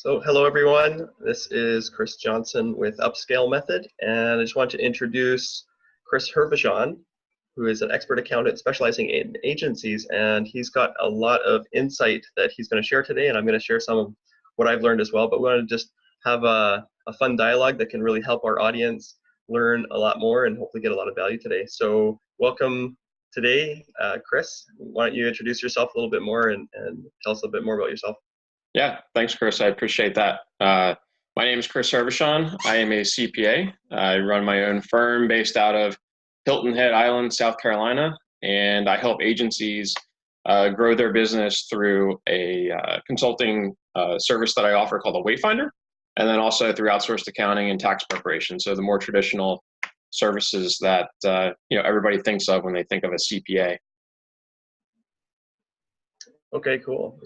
So hello everyone, this is Chris Johnson with Upscale Method, and I just want to introduce Chris Hervashon, who is an expert accountant specializing in agencies, and he's got a lot of insight that he's going to share today, and I'm going to share some of what I've learned as well, but we want to just have a fun dialogue that can really help our audience learn a lot more and hopefully get a lot of value today. So welcome today, Chris. Why don't you introduce yourself a little bit more and tell us a bit more about yourself? Yeah, thanks, Chris. I appreciate that. My name is Chris Hervashon. I am a CPA. I run my own firm based out of Hilton Head Island, South Carolina, and I help agencies grow their business through a consulting service that I offer called a Wayfinder, and then also through outsourced accounting and tax preparation. So the more traditional services that everybody thinks of when they think of a CPA. Okay, cool.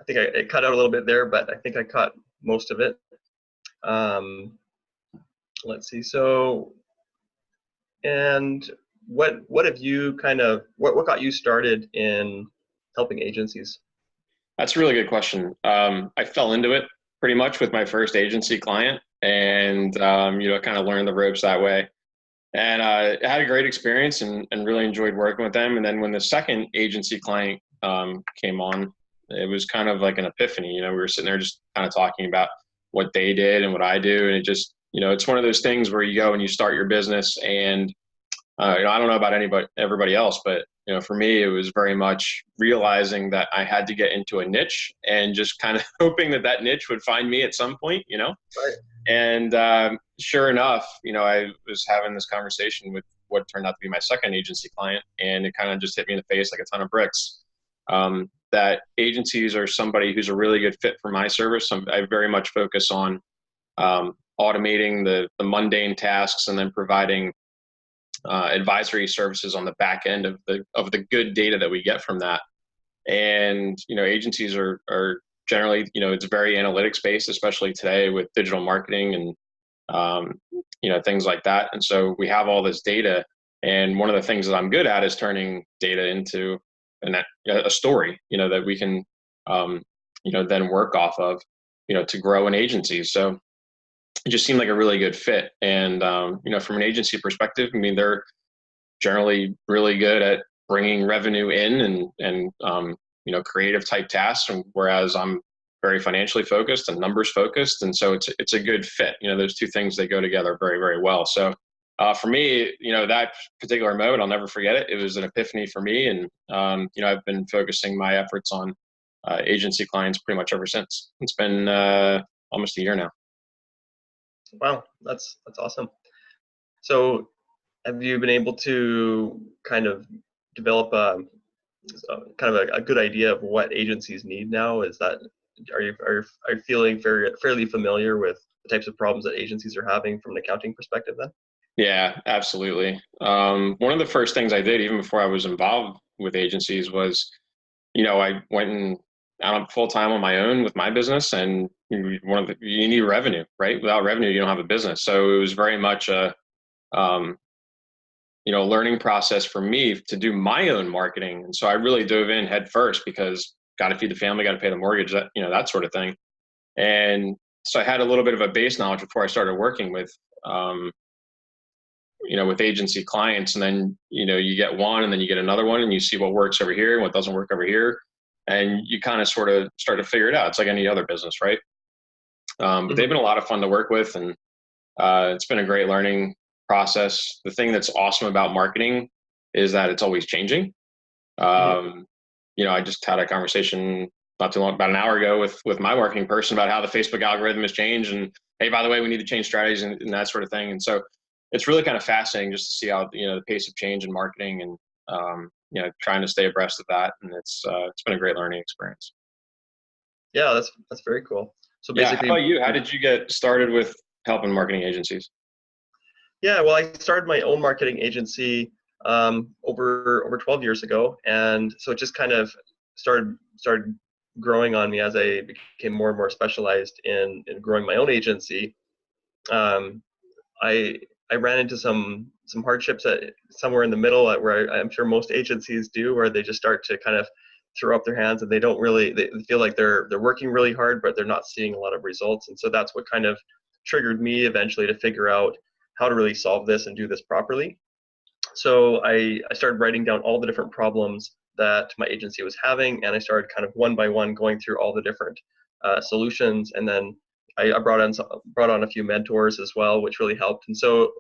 I think it cut out a little bit there, but I think I caught most of it. Let's see. So, and what have you what got you started in helping agencies? That's a really good question. I fell into it pretty much with my first agency client, and kind of learned the ropes that way. And I had a great experience and really enjoyed working with them. And then when the second agency client came on, it was kind of like an epiphany. We were sitting there just kind of talking about what they did and what I do. And it just, it's one of those things where you go and you start your business and, I don't know about everybody else, but, for me, it was very much realizing that I had to get into a niche and just kind of hoping that niche would find me at some point, Right. And sure enough, I was having this conversation with what turned out to be my second agency client, and it kind of just hit me in the face like a ton of bricks. That agencies are somebody who's a really good fit for my service. I very much focus on automating the mundane tasks and then providing advisory services on the back end of the good data that we get from that. And agencies are generally, it's very analytics based, especially today with digital marketing and things like that. And so we have all this data, and one of the things that I'm good at is turning data into a story, that we can, then work off of, to grow an agency. So it just seemed like a really good fit. And, from an agency perspective, I mean, they're generally really good at bringing revenue in and creative type tasks. And whereas I'm very financially focused and numbers focused. And so it's a good fit. Those two things, they go together very, very well. So for me, that particular moment, I'll never forget it. It was an epiphany for me. And, I've been focusing my efforts on agency clients pretty much ever since. It's been almost a year now. Wow, that's awesome. So have you been able to kind of develop a good idea of what agencies need now? Are you feeling fairly familiar with the types of problems that agencies are having from an accounting perspective then? Yeah, absolutely. One of the first things I did, even before I was involved with agencies, was, I went and out full time on my own with my business, and you need revenue, right? Without revenue, you don't have a business. So it was very much a, learning process for me to do my own marketing. And so I really dove in head first because got to feed the family, got to pay the mortgage, that sort of thing. And so I had a little bit of a base knowledge before I started working with, with agency clients. And then, you get one and then you get another one and you see what works over here and what doesn't work over here. And you kind of sort of start to figure it out. It's like any other business, right? But they've been a lot of fun to work with, and it's been a great learning process. The thing that's awesome about marketing is that it's always changing. I just had a conversation not too long, about an hour ago with my marketing person about how the Facebook algorithm has changed, and hey, by the way, we need to change strategies and that sort of thing. And so it's really kind of fascinating just to see how, the pace of change in marketing and, trying to stay abreast of that. And it's been a great learning experience. Yeah, that's very cool. So basically, how about you? How did you get started with helping marketing agencies? Yeah, well, I started my own marketing agency over 12 years ago, and so it just kind of started growing on me as I became more and more specialized in growing my own agency. I ran into some hardships somewhere in the middle where I'm sure most agencies do, where they just start to kind of throw up their hands, and they feel like they're working really hard, but they're not seeing a lot of results. And so that's what kind of triggered me eventually to figure out how to really solve this and do this properly. So I started writing down all the different problems that my agency was having, and I started kind of one by one going through all the different solutions. And then I brought on a few mentors as well, which really helped. And so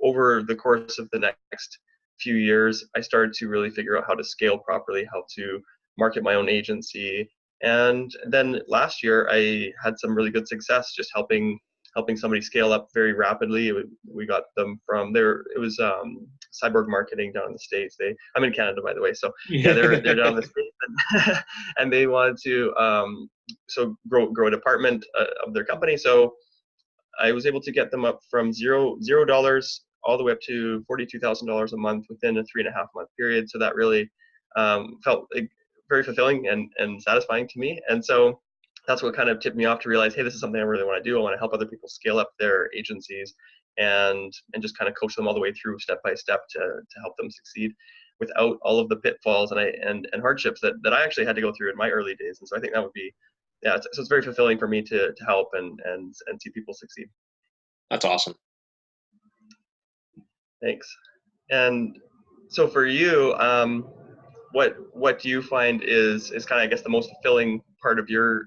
over the course of the next few years, I started to really figure out how to scale properly, how to market my own agency. And then last year, I had some really good success just helping somebody scale up very rapidly. We got them from there. It was Cyborg Marketing down in the States. I'm in Canada, by the way. So yeah, they're down in the States, and they wanted to so grow a department of their company. So I was able to get them up from $0 all the way up to $42,000 a month within a 3.5-month period. So that really felt very fulfilling and satisfying to me. And so that's what kind of tipped me off to realize, hey, this is something I really want to do. I want to help other people scale up their agencies and just kind of coach them all the way through step by step to help them succeed without all of the pitfalls and hardships that I actually had to go through in my early days. And so I think that would be, so it's very fulfilling for me to help and see people succeed. That's awesome. Thanks. And so for you, what do you find is kind of, I guess, the most fulfilling part of your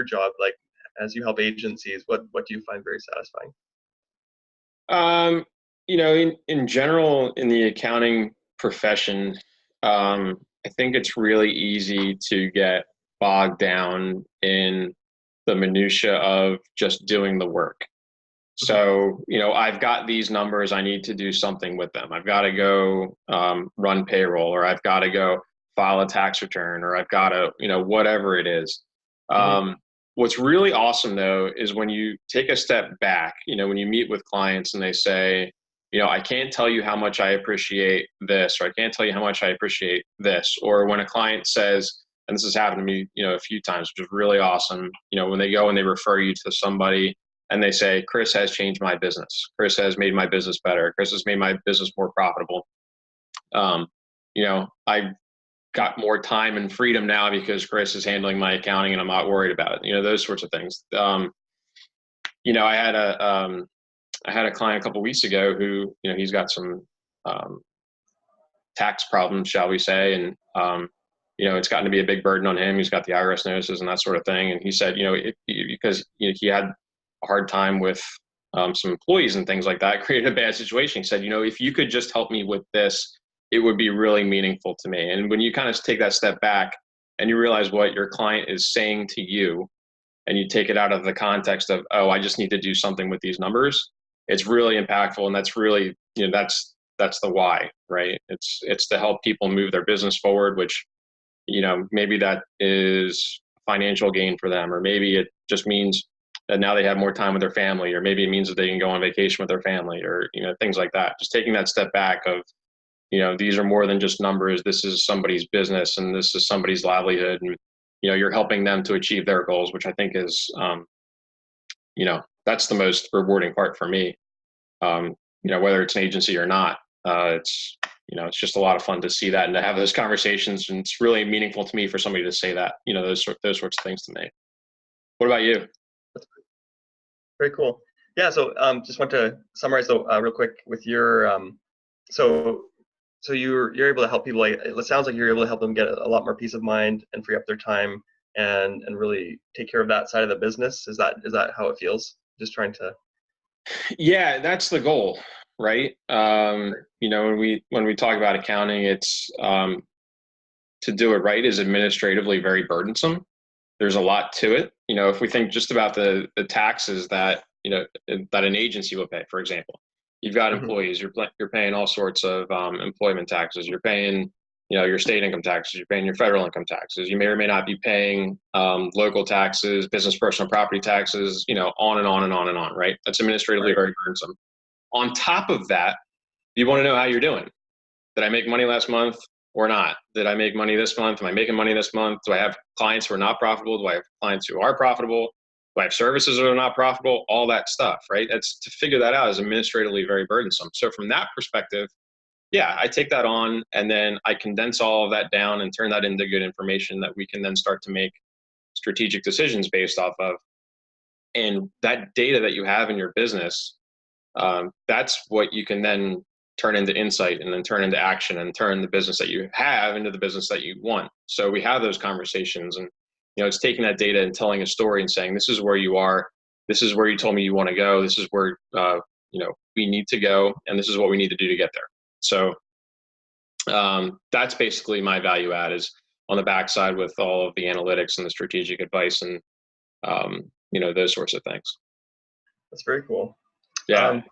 job? Like, as you help agencies, what do you find very satisfying? In general, in the accounting profession, I think it's really easy to get bogged down in the minutia of just doing the work. So, I've got these numbers, I need to do something with them. I've got to go run payroll, or I've got to go file a tax return, or I've got to, whatever it is. What's really awesome, though, is when you take a step back, when you meet with clients and they say, I can't tell you how much I appreciate this, or I can't tell you how much I appreciate this. Or when a client says, and this has happened to me, a few times, which is really awesome, when they go and they refer you to somebody and they say, Chris has changed my business. Chris has made my business better. Chris has made my business more profitable. I got more time and freedom now because Chris is handling my accounting and I'm not worried about it. Those sorts of things. I had a client a couple of weeks ago who, he's got some tax problems, shall we say, and it's gotten to be a big burden on him. He's got the IRS notices and that sort of thing. And he said, because he had a hard time with some employees and things like that, created a bad situation. He said, if you could just help me with this, it would be really meaningful to me. And when you kind of take that step back and you realize what your client is saying to you, and you take it out of the context of, oh, I just need to do something with these numbers, it's really impactful. And that's really, that's the why, right? It's to help people move their business forward, which, maybe that is financial gain for them, or maybe it just means that now they have more time with their family, or maybe it means that they can go on vacation with their family, or, things like that. Just taking that step back of, these are more than just numbers. This is somebody's business and this is somebody's livelihood. And, you're helping them to achieve their goals, which I think is, that's the most rewarding part for me. Whether it's an agency or not, it's just a lot of fun to see that and to have those conversations. And it's really meaningful to me for somebody to say that, those sorts of things to me. What about you? Very cool. Yeah. So just want to summarize though real quick with your so you're able to help people. Like, it sounds like you're able to help them get a lot more peace of mind and free up their time and really take care of that side of the business. Is that how it feels? Just trying to. Yeah, that's the goal, right? When we talk about accounting, it's to do it right is administratively very burdensome. There's a lot to it. If we think just about the taxes that that an agency will pay, for example, you've got employees, you're paying all sorts of employment taxes. You're paying your state income taxes. You're paying your federal income taxes. You may or may not be paying local taxes, business personal property taxes. On and on and on and on. Right? That's administratively very burdensome. On top of that, you want to know how you're doing. Did I make money last month or not? Did I make money this month? Am I making money this month? Do I have clients who are not profitable? Do I have clients who are profitable? Do I have services that are not profitable? All that stuff, right? That's to figure that out is administratively very burdensome. So from that perspective, yeah, I take that on and then I condense all of that down and turn that into good information that we can then start to make strategic decisions based off of. And that data that you have in your business, that's what you can then turn into insight and then turn into action and turn the business that you have into the business that you want. So we have those conversations, and it's taking that data and telling a story and saying, this is where you are, this is where you told me you want to go, this is where we need to go, and this is what we need to do to get there. So that's basically my value add, is on the backside with all of the analytics and the strategic advice and those sorts of things. That's very cool. Yeah.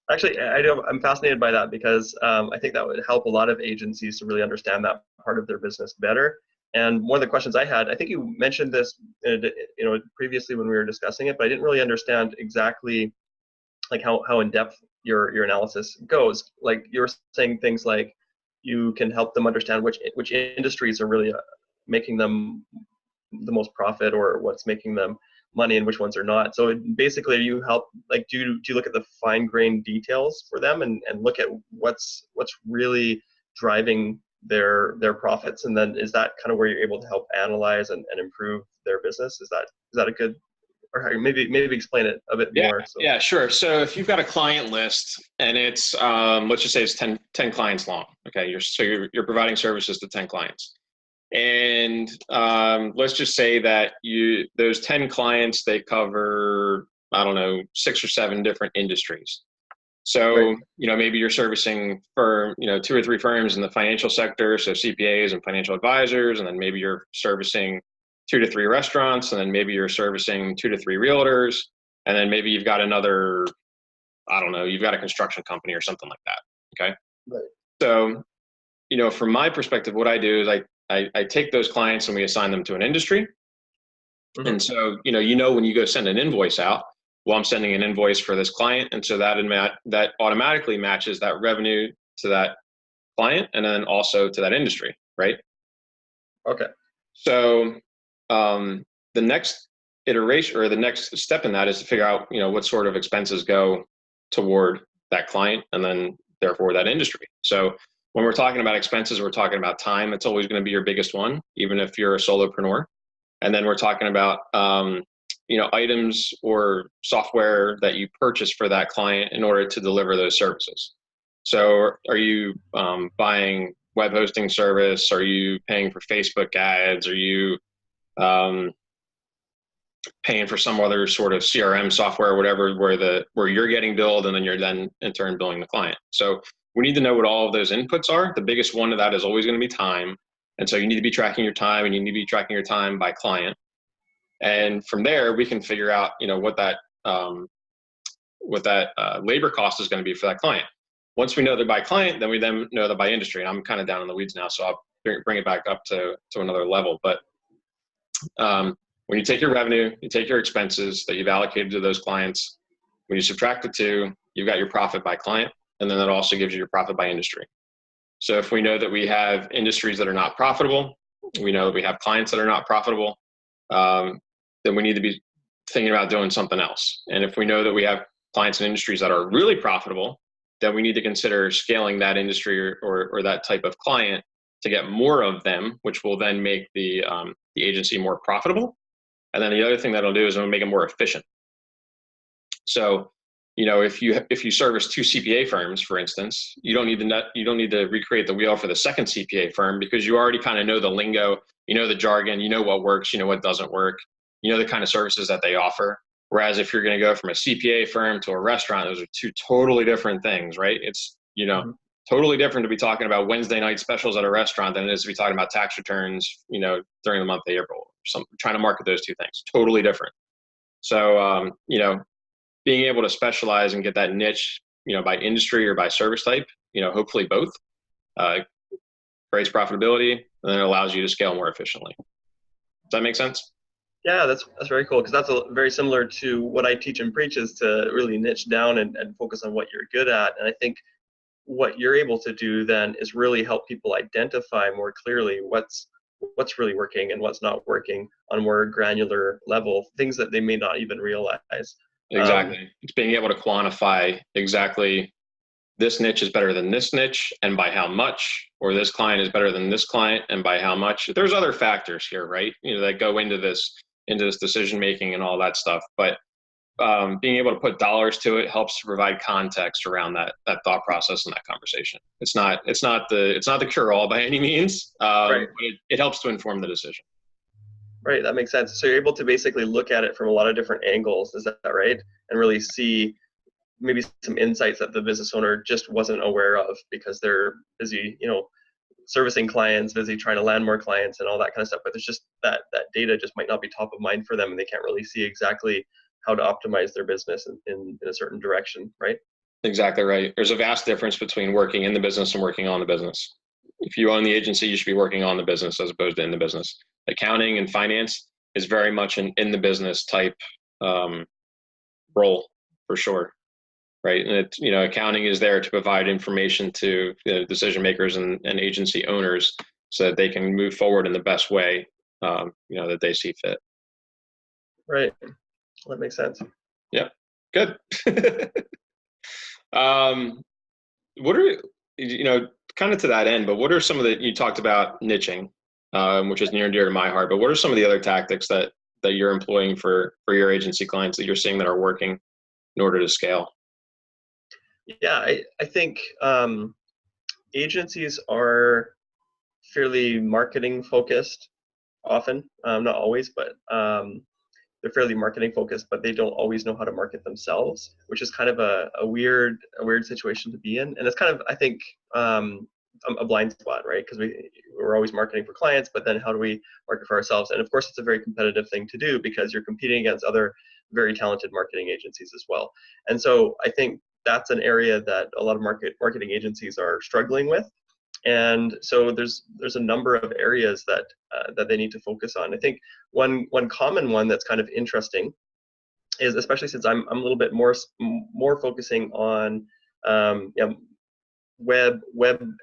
Actually, I'm fascinated by that because I think that would help a lot of agencies to really understand that part of their business better. And one of the questions I had, I think you mentioned this, previously when we were discussing it, but I didn't really understand exactly like how in depth your analysis goes. Like you were saying things like you can help them understand which industries are really making them the most profit, or what's making them money, and which ones are not. So basically, you help, like, do you look at the fine-grained details for them and look at what's really driving their profits, and then is that kind of where you're able to help analyze and improve their business? Is that a good, or maybe explain it a bit more? So. Yeah, sure. So if you've got a client list and it's let's just say it's 10 clients long. Okay, you're providing services to 10 clients. And let's just say that those 10 clients, they cover, I don't know, 6 or 7 different industries. So, right. Maybe you're servicing for, 2 or 3 firms in the financial sector, so CPAs and financial advisors, and then maybe you're servicing 2 to 3 restaurants, and then maybe you're servicing 2 to 3 realtors, and then maybe you've got another, I don't know, you've got a construction company or something like that. Okay. Right. So, from my perspective, what I do is I take those clients and we assign them to an industry. Mm-hmm. And so, when you go send an invoice out, well, I'm sending an invoice for this client. And so that automatically matches that revenue to that client and then also to that industry, right? Okay. So the next iteration or the next step in that is to figure out, what sort of expenses go toward that client and then therefore that industry. So when we're talking about expenses, we're talking about time. It's always going to be your biggest one, even if you're a solopreneur. And then we're talking about, items or software that you purchase for that client in order to deliver those services. So are you buying web hosting service? Are you paying for Facebook ads? Are you paying for some other sort of CRM software, or whatever, where you're getting billed and then you're then in turn billing the client? So we need to know what all of those inputs are. The biggest one of that is always going to be time. And so you need to be tracking your time, and you need to be tracking your time by client. And from there, we can figure out, what that labor cost is going to be for that client. Once we know that by client, then we then know that by industry. And I'm kind of down in the weeds now, so I'll bring it back up to another level. But when you take your revenue, you take your expenses that you've allocated to those clients, when you subtract the two, you've got your profit by client. And then that also gives you your profit by industry. So if we know that we have industries that are not profitable, we know that we have clients that are not profitable, then we need to be thinking about doing something else. And if we know that we have clients and industries that are really profitable, then we need to consider scaling that industry or that type of client to get more of them, which will then make the agency more profitable. And then the other thing that'll do is it'll make it more efficient. So, if you service 2 CPA firms, for instance, you don't need to recreate the wheel for the second CPA firm, because you already kind of know the lingo, the jargon, what works, what doesn't work, the kind of services that they offer. Whereas if you're going to go from a CPA firm to a restaurant, those are 2 totally different things, right? It's, mm-hmm. totally different to be talking about Wednesday night specials at a restaurant than it is to be talking about tax returns, during the month of April. Trying to market those 2 things, totally different. So, being able to specialize and get that niche, by industry or by service type, hopefully both, creates profitability, and then it allows you to scale more efficiently. Does that make sense? Yeah, that's very cool, because that's very similar to what I teach and preach, is to really niche down and focus on what you're good at. And I think what you're able to do then is really help people identify more clearly what's really working and what's not working on a more granular level, things that they may not even realize. Exactly. It's being able to quantify exactly this niche is better than this niche and by how much, or this client is better than this client and by how much. There's other factors here, right? That go into this decision making and all that stuff. But being able to put dollars to it helps to provide context around that thought process and that conversation. It's not the cure all by any means, Right. but it helps to inform the decision. Right, that makes sense. So you're able to basically look at it from a lot of different angles, is that right? And really see maybe some insights that the business owner just wasn't aware of because they're busy, servicing clients, busy trying to land more clients and all that kind of stuff. But there's just that data just might not be top of mind for them, and they can't really see exactly how to optimize their business in a certain direction, right? Exactly right. There's a vast difference between working in the business and working on the business. If you own the agency, you should be working on the business as opposed to in the business. Accounting and finance is very much an in the business type role for sure, right? And accounting is there to provide information to decision makers and agency owners so that they can move forward in the best way, that they see fit. Right. Well, that makes sense. Yeah. Good. What are, kind of to that end, but what are some of you talked about niching, which is near and dear to my heart, but what are some of the other tactics that you're employing for your agency clients that you're seeing that are working in order to scale? Yeah, I think agencies are fairly marketing focused often, not always, but they're fairly marketing focused, but they don't always know how to market themselves, which is kind of a weird situation to be in. And it's kind of, I think, a blind spot, right? Because we're always marketing for clients, but then how do we market for ourselves? And of course, it's a very competitive thing to do because you're competing against other very talented marketing agencies as well. And so I think that's an area that a lot of marketing agencies are struggling with. And so there's a number of areas that they need to focus on. I think one common one that's kind of interesting is, especially since I'm a little bit more focusing on web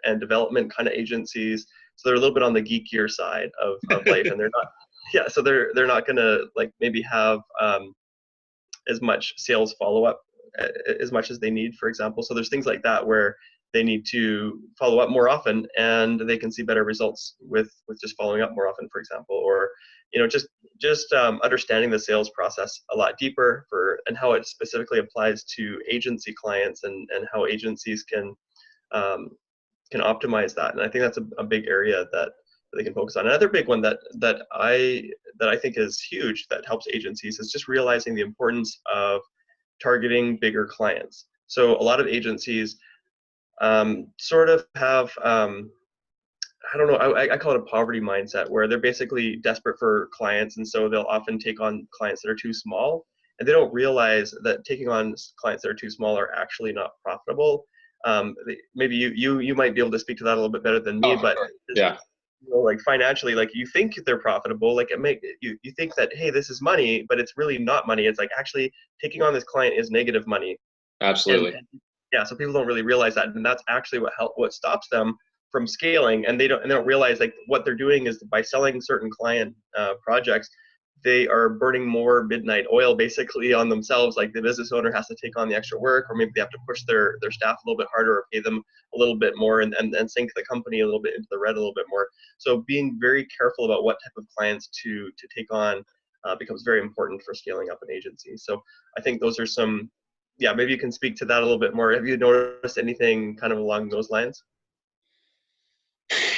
and development kind of agencies. So they're a little bit on the geekier side of life, and they're not so they're not gonna maybe have as much sales follow-up as much as they need, for example. So there's things like that where they need to follow up more often, and they can see better results with just following up more often, for example, or just understanding the sales process a lot deeper and how it specifically applies to agency clients and how agencies can optimize that. And I think that's a big area that they can focus on. Another big one that I think is huge that helps agencies is just realizing the importance of targeting bigger clients. So a lot of agencies sort of have, I don't know, I call it a poverty mindset, where they're basically desperate for clients, and so they'll often take on clients that are too small, and they don't realize that taking on clients that are too small are actually not profitable. Maybe you might be able to speak to that a little bit better than me, but sure. Yeah, like financially, like you think they're profitable, like you think that, hey, this is money, but it's really not money. It's like actually taking on this client is negative money. absolutely. And yeah, so people don't really realize that, and that's actually what stops them from scaling. And they don't realize, like, what they're doing is by selling certain client projects, they are burning more midnight oil basically on themselves. Like the business owner has to take on the extra work, or maybe they have to push their staff a little bit harder or pay them a little bit more, and sink the company a little bit into the red a little bit more. So being very careful about what type of clients to take on becomes very important for scaling up an agency. So I think those are some, maybe you can speak to that a little bit more. Have you noticed anything kind of along those lines?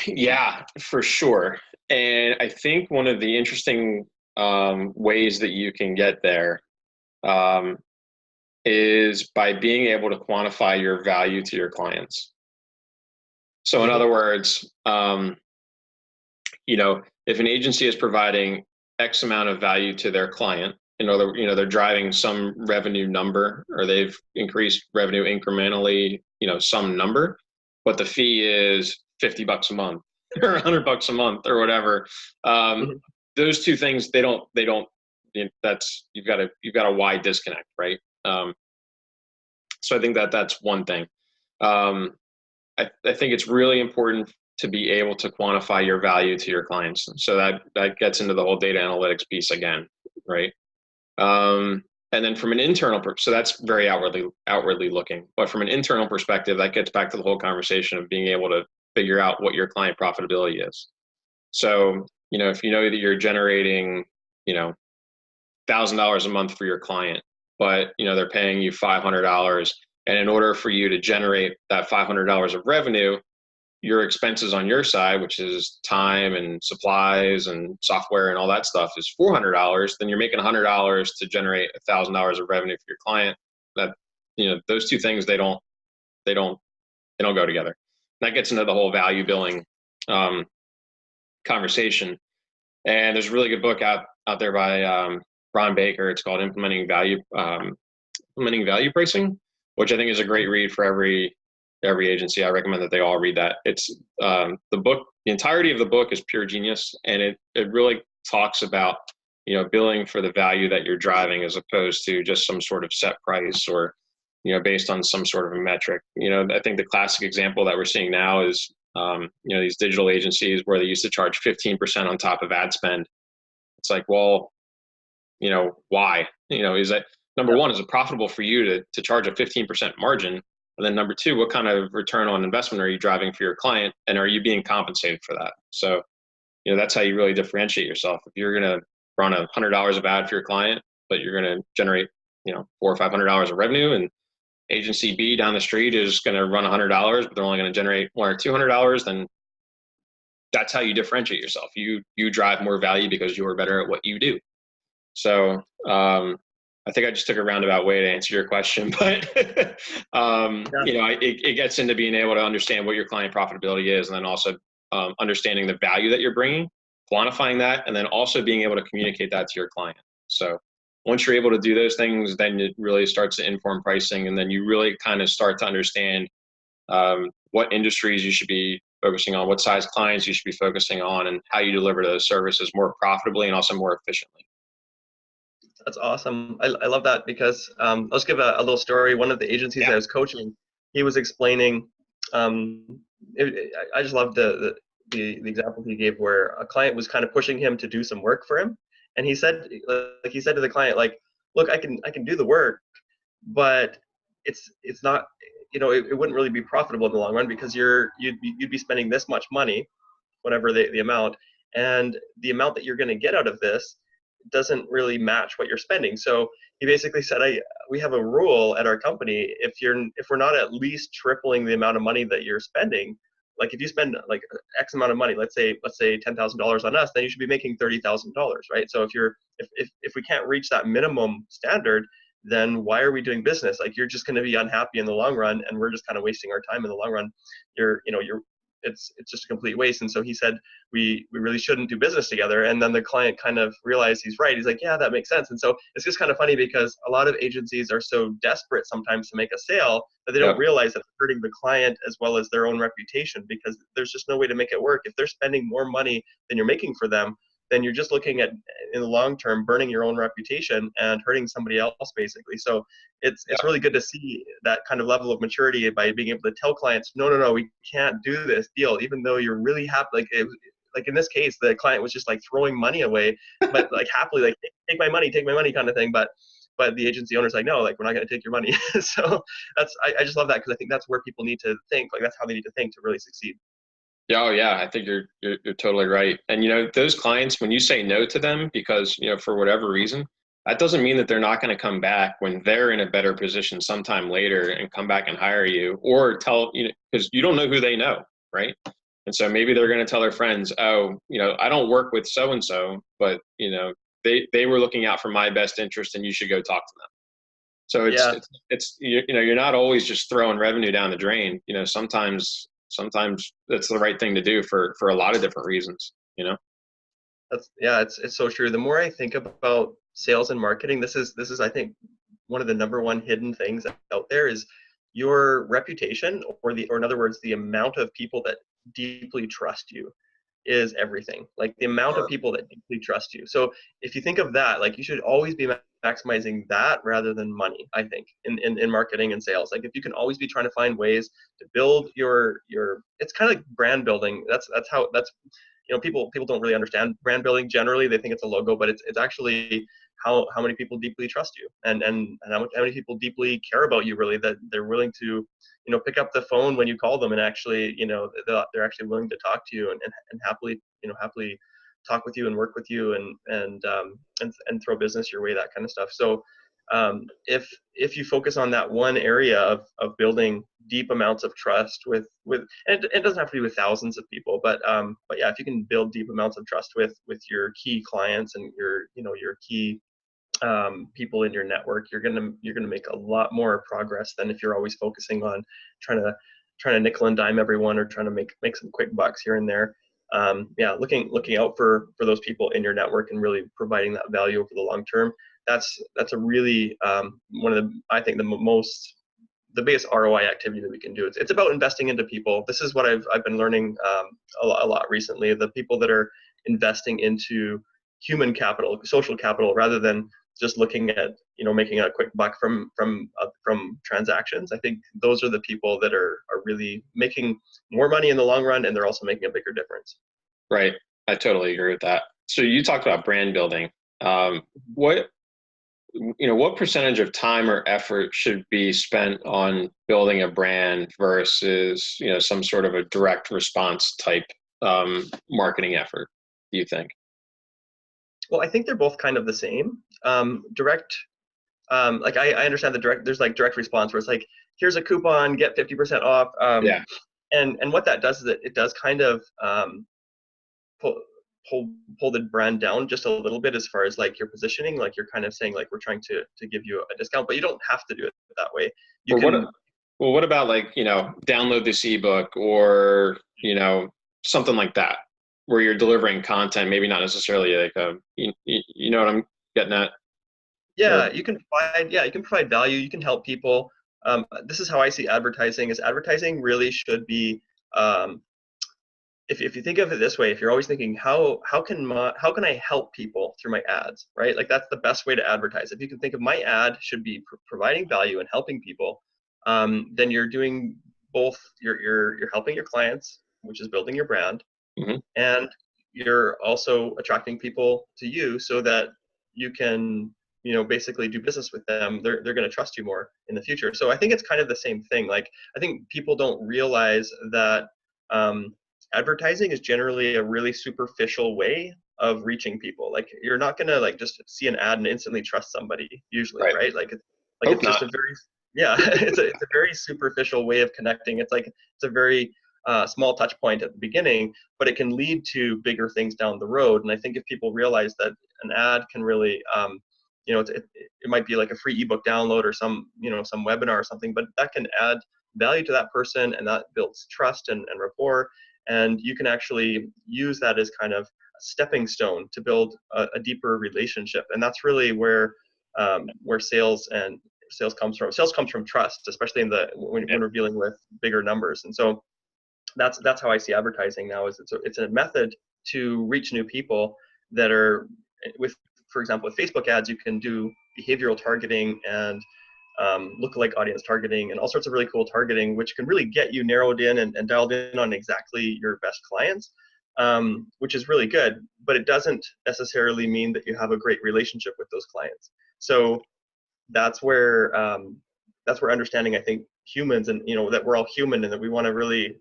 Yeah, for sure. And I think one of the interesting ways that you can get there is by being able to quantify your value to your clients. So in other words, if an agency is providing X amount of value to their client, they're driving some revenue number, or they've increased revenue incrementally, some number, but the fee is $50 a month or $100 a month or whatever. Those two things, they don't, you've got a wide disconnect, right? So I think that's one thing. I think it's really important to be able to quantify your value to your clients. So that gets into the whole data analytics piece again, right? And And then from an internal, so that's very outwardly looking. But from an internal perspective, that gets back to the whole conversation of being able to figure out what your client profitability is. So, if you know that you're generating, $1,000 a month for your client, but they're paying you $500, and in order for you to generate that $500 of revenue, your expenses on your side, which is time and supplies and software and all that stuff, is $400, then you're making $100 to generate $1,000 of revenue for your client. That, those two things, they don't go together. That gets into the whole value billing conversation. And there's a really good book out there by Ron Baker. It's called Implementing Value Pricing, which I think is a great read for every agency. I recommend that they all read that. It's the entirety of the book is pure genius, and it really talks about billing for the value that you're driving, as opposed to just some sort of set price or based on some sort of a metric. I think the classic example that we're seeing now is these digital agencies where they used to charge 15% on top of ad spend. It's like, well, why? Is that, number one, is it profitable for you to charge a 15% margin? And then number two, what kind of return on investment are you driving for your client? And are you being compensated for that? So, that's how you really differentiate yourself. If you're going to run $100 of ad for your client, but you're going to generate, $400 or $500 of revenue, and agency B down the street is going to run $100, but they're only going to generate $100 or $200, then that's how you differentiate yourself. You drive more value because you are better at what you do. So, I think I just took a roundabout way to answer your question, but it gets into being able to understand what your client profitability is, and then also understanding the value that you're bringing, quantifying that, and then also being able to communicate that to your client. So once you're able to do those things, then it really starts to inform pricing, and then you really kind of start to understand what industries you should be focusing on, what size clients you should be focusing on, and how you deliver those services more profitably and also more efficiently. That's awesome. I love that, because I'll just give a little story. One of the agencies I was coaching, he was explaining, I just love the example he gave, where a client was kind of pushing him to do some work for him. And he said to the client, like, look, I can do the work, but it's not, it wouldn't really be profitable in the long run, because you'd be spending this much money, whatever the amount, and the amount that you're going to get out of this doesn't really match what you're spending. So he basically said, we have a rule at our company, if we're not at least tripling the amount of money that you're spending, like if you spend like X amount of money, let's say $10,000 on us, then you should be making $30,000, right? So if we can't reach that minimum standard, then why are we doing business? Like, you're just going to be unhappy in the long run, and we're just kind of wasting our time in the long run. It's just a complete waste. And so he said, we really shouldn't do business together. And then the client kind of realized he's right. He's like, yeah, that makes sense. And so it's just kind of funny, because a lot of agencies are so desperate sometimes to make a sale that they don't realize that it's hurting the client as well as their own reputation, because there's just no way to make it work. If they're spending more money than you're making for them, then you're just looking at, in the long term, burning your own reputation and hurting somebody else, basically. So it's really good to see that kind of level of maturity by being able to tell clients, no, we can't do this deal, even though you're really happy. Like in this case, the client was just like throwing money away, but like happily, like, take my money kind of thing. But the agency owner's like, no, like, we're not going to take your money. So I just love that, because I think that's where people need to think. Like, that's how they need to think to really succeed. Oh yeah, I think you're totally right. And those clients, when you say no to them because for whatever reason, that doesn't mean that they're not going to come back when they're in a better position sometime later and come back and hire you, or tell because you don't know who they know, right? And so maybe they're going to tell their friends, oh, I don't work with so and so, but they were looking out for my best interest, and you should go talk to them. So it's you're not always just throwing revenue down the drain. Sometimes that's the right thing to do for a lot of different reasons, It's so true. The more I think about sales and marketing, this is I think one of the number one hidden things out there is your reputation, or in other words, the amount of people that deeply trust you is everything. Like, the amount of people that deeply trust you. So if you think of that, like, you should always be maximizing that rather than money, I think, in marketing and sales. Like, if you can always be trying to find ways to build your it's kind of like brand building. That's people don't really understand brand building generally. They think it's a logo, but it's actually how many people deeply trust you, and how many people deeply care about you, really, that they're willing to, pick up the phone when you call them, and actually, they're actually willing to talk to you, and happily, happily talk with you and work with you, and throw business your way, that kind of stuff. So if you focus on that one area of building deep amounts of trust and it doesn't have to be with thousands of people, but yeah, if you can build deep amounts of trust with your key clients and your key people in your network, you're gonna make a lot more progress than if you're always focusing on trying to nickel and dime everyone, or trying to make some quick bucks here and there. Yeah, looking out for those people in your network and really providing that value over the long term. That's a really one of I think the biggest ROI activity that we can do. It's about investing into people. This is what I've been learning a lot recently. The people that are investing into human capital, social capital, rather than just looking at making a quick buck from transactions. I think those are the people that are really making more money in the long run, and they're also making a bigger difference. Right. I totally agree with that. So you talked about brand building. What percentage of time or effort should be spent on building a brand versus, some sort of a direct response type marketing effort, do you think? Well, I think they're both kind of the same. Direct, like I understand there's like direct response where it's like, here's a coupon, get 50% off. Yeah. And what that does is it does kind of pull the brand down just a little bit as far as like your positioning. Like you're kind of saying like, we're trying to give you a discount, but you don't have to do it that way. What about like, download this ebook or, something like that, where you're delivering content, maybe not necessarily like you know what I'm getting at? Yeah, you can provide value. You can help people. This is how I see advertising. Is advertising really should be, if you think of it this way, if you're always thinking how can I help people through my ads, right? Like that's the best way to advertise. If you can think of my ad should be providing value and helping people, then you're doing both. You're helping your clients, which is building your brand, mm-hmm. and you're also attracting people to you so that you can basically do business with them. They're going to trust you more in the future. So I think it's kind of the same thing. Like I think people don't realize that advertising is generally a really superficial way of reaching people. Like you're not going to like just see an ad and instantly trust somebody usually, right? Like it's just a very it's a very superficial way of connecting. It's a very small touch point at the beginning, but it can lead to bigger things down the road. And I think if people realize that an ad can really it might be like a free ebook download or some webinar or something, but that can add value to that person, and that builds trust and rapport. And you can actually use that as kind of a stepping stone to build a deeper relationship. And that's really where sales comes from. Sales comes from trust, especially when we're dealing with bigger numbers. And so that's how I see advertising now. Is it's a method to reach new people that are for example, with Facebook ads, you can do behavioral targeting and lookalike audience targeting and all sorts of really cool targeting, which can really get you narrowed in and dialed in on exactly your best clients, which is really good. But it doesn't necessarily mean that you have a great relationship with those clients. So that's where understanding, I think, humans and that we're all human, and that we want to really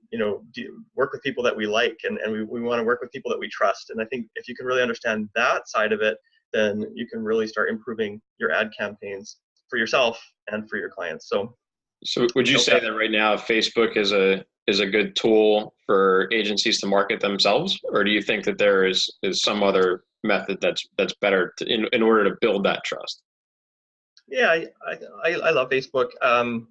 work with people that we like, and we want to work with people that we trust. And I think if you can really understand that side of it, then you can really start improving your ad campaigns for yourself and for your clients. So would you say that right now Facebook is a good tool for agencies to market themselves, or do you think that there is some other method that's better in order to build that trust? Yeah, I love Facebook. I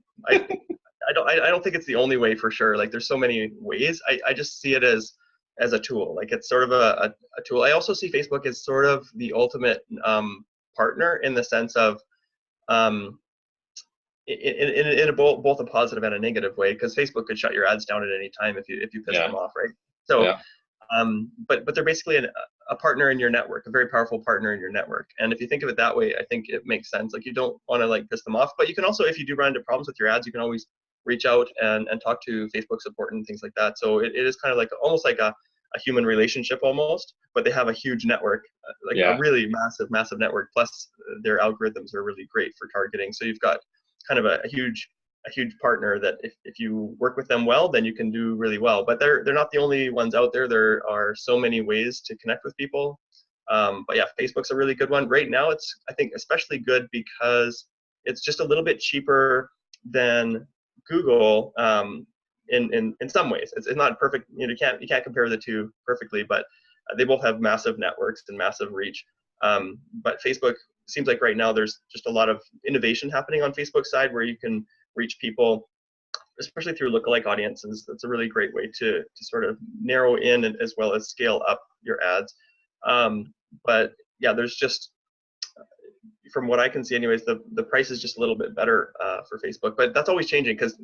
don't think it's the only way, for sure. Like there's so many ways. I just see it as a tool. Like it's sort of a tool. I also see Facebook as sort of the ultimate partner, in the sense of in both a positive and a negative way, because Facebook could shut your ads down at any time if you piss them off, right? So but they're basically a partner in your network, a very powerful partner in your network. And if you think of it that way, I think it makes sense. Like you don't want to like piss them off, but you can also, if you do run into problems with your ads, you can always reach out and talk to Facebook support and things like that. So it is kind of like almost like a a human relationship almost, but they have a huge network, like a Yeah. really massive network. Plus, their algorithms are really great for targeting. So you've got kind of a huge partner that if you work with them well, then you can do really well. But they're not the only ones out there. There are so many ways to connect with people. But yeah, Facebook's a really good one. Right now, it's, I think, especially good because it's just a little bit cheaper than Google in some ways. It's not perfect. You can't compare the two perfectly, but they both have massive networks and massive reach. But Facebook seems like right now there's just a lot of innovation happening on Facebook side where you can reach people, especially through lookalike audiences. That's a really great way to sort of narrow in and as well as scale up your ads. But yeah, there's just, from what I can see anyways, the price is just a little bit better for Facebook, but that's always changing because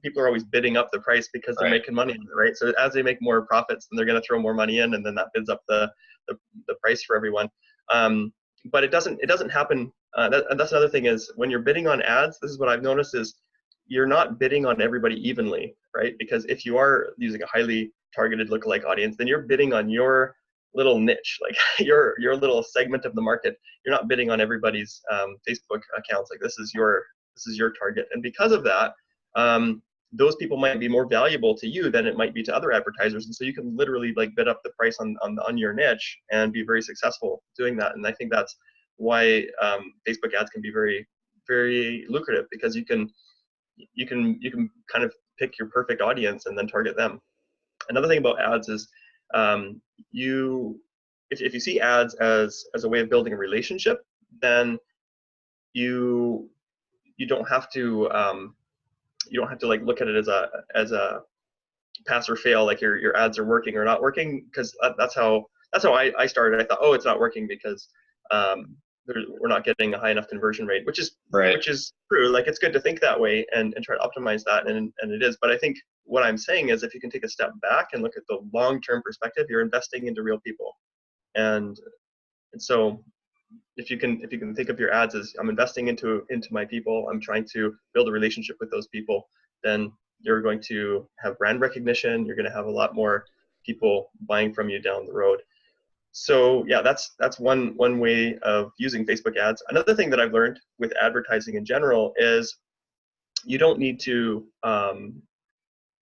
people are always bidding up the price because they're making money on it, right? So as they make more profits, then they're going to throw more money in, and then that bids up the price for everyone. But it doesn't happen. And that's another thing is when you're bidding on ads, this is what I've noticed is you're not bidding on everybody evenly, right? Because if you are using a highly targeted lookalike audience, then you're bidding on your little niche, like your little segment of the market. You're not bidding on everybody's Facebook accounts. Like this is your target, and because of that, those people might be more valuable to you than it might be to other advertisers. And so you can literally like bid up the price on your niche and be very successful doing that. And I think that's why Facebook ads can be very, very lucrative, because you can kind of pick your perfect audience and then target them. Another thing about ads is if you see ads as a way of building a relationship, then you don't have to like look at it as a pass or fail, like your ads are working or not working, because that's how I started. I thought, oh, it's not working because we're not getting a high enough conversion rate, which is true. Like it's good to think that way and try to optimize that, and it is. But I think what I'm saying is if you can take a step back and look at the long-term perspective, you're investing into real people. And so if you can think of your ads as I'm investing into my people, I'm trying to build a relationship with those people, then you're going to have brand recognition. You're going to have a lot more people buying from you down the road. So yeah, that's one way of using Facebook ads. Another thing that I've learned with advertising in general is you don't need to